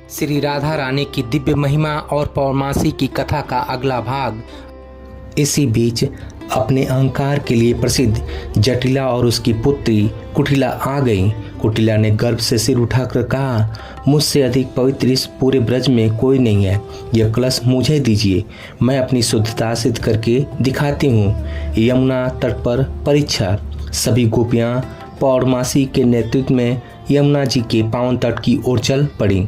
श्री राधा रानी की दिव्य महिमा और पौर्णमासी की कथा का अगला भाग। इसी बीच अपने अहंकार के लिए प्रसिद्ध जटिला और उसकी पुत्री कुटिला आ गई। कुटिला ने गर्व से सिर उठाकर कहा, मुझसे अधिक पवित्र इस पूरे ब्रज में कोई नहीं है। यह कलश मुझे दीजिए, मैं अपनी शुद्धता सिद्ध करके दिखाती हूँ। यमुना तट पर परीक्षा। सभी गोपियाँ पौर्णमासी के नेतृत्व में यमुना जी के पावन तट की ओर चल पड़ी।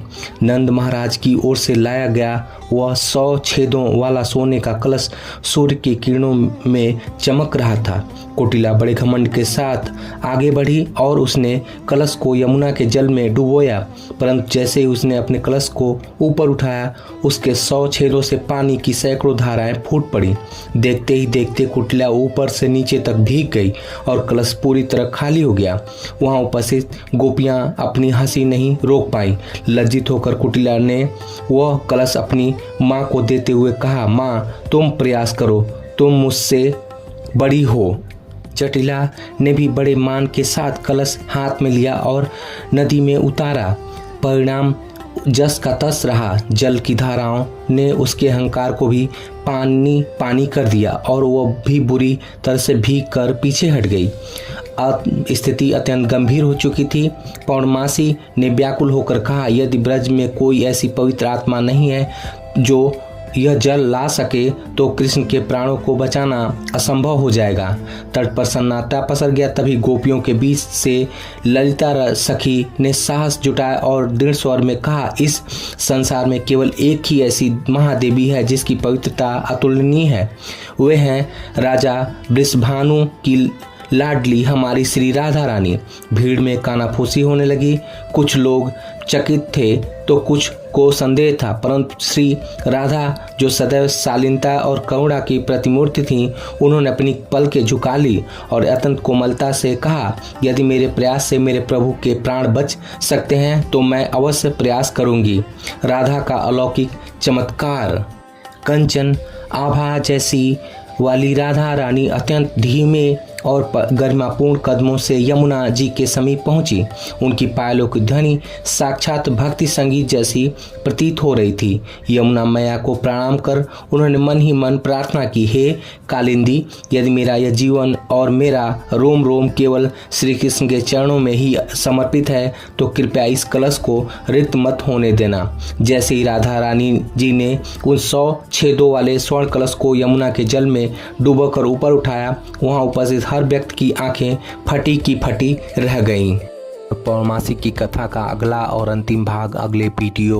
नंद महाराज की ओर से लाया गया वह 100 छेदों वाला सोने का कलश सूर्य की किरणों में चमक रहा था। कुटिला बड़े घमंड के साथ आगे बढ़ी और उसने कलश को यमुना के जल में डुबोया, परंतु जैसे ही उसने अपने कलश को ऊपर उठाया, उसके 100 छेदों से पानी की सैकड़ों धाराएं फूट पड़ी। देखते ही देखते कुटिला ऊपर से नीचे तक भीग गई और कलश पूरी तरह खाली हो गया। वहां उपस्थित गोपियां अपनी हंसी नहीं रोक पाई। लज्जित होकर कुटिला ने वह कलश अपनी माँ को देते हुए कहा, माँ तुम प्रयास करो, तुम मुझसे बड़ी हो। जटिला ने भी बड़े मान के साथ कलश हाथ में लिया और नदी में उतारा। परिणाम जस का तस रहा। जल की धाराओं ने उसके अहंकार को भी पानी पानी कर दिया और वह भी बुरी तरह से भीग कर पीछे हट गई। स्थिति अत्यंत गंभीर हो चुकी थी। पौर्णमासी ने व्याकुल होकर कहा, यदि ब्रज में कोई ऐसी पवित्र आत्मा नहीं है जो यह जल ला सके तो कृष्ण के प्राणों को बचाना असंभव हो जाएगा। तट पर सन्नाटा पसर गया। तभी गोपियों के बीच से ललिता सखी ने साहस जुटाया और दृढ़ स्वर में कहा, इस संसार में केवल एक ही ऐसी महादेवी है जिसकी पवित्रता अतुलनीय है। वे हैं राजा वृषभानु की लाडली हमारी श्री राधा रानी। भीड़ में कानाफूसी होने लगी। कुछ लोग चकित थे तो कुछ को संदेह था, परंतु श्री राधा जो सदैव शालीनता और करुणा की प्रतिमूर्ति थीं, उन्होंने अपनी पलकें झुका ली और अत्यंत कोमलता से कहा, यदि मेरे प्रयास से मेरे प्रभु के प्राण बच सकते हैं तो मैं अवश्य प्रयास करूंगी। राधा का अलौकिक चमत्कार। कंचन आभा जैसी वाली राधा रानी अत्यंत धीमे और गरिमापूर्ण कदमों से यमुना जी के समीप पहुंची। उनकी पायलों की ध्वनि साक्षात भक्ति संगीत जैसी प्रतीत हो रही थी। यमुना मैया को प्रणाम कर उन्होंने मन ही मन प्रार्थना की, हे कालिंदी, यदि मेरा यह जीवन और मेरा रोम रोम केवल श्री कृष्ण के चरणों में ही समर्पित है तो कृपया इस कलश को रिक्त मत होने देना। जैसे ही राधा रानी जी ने उन 100 छेदों वाले स्वर्ण कलश को यमुना के जल में डूबोकर ऊपर उठाया, वहां उपस्थित हर व्यक्ति की आंखें फटी की फटी रह गईं। पौर्णमासी की कथा का अगला और अंतिम भाग अगले वीडियो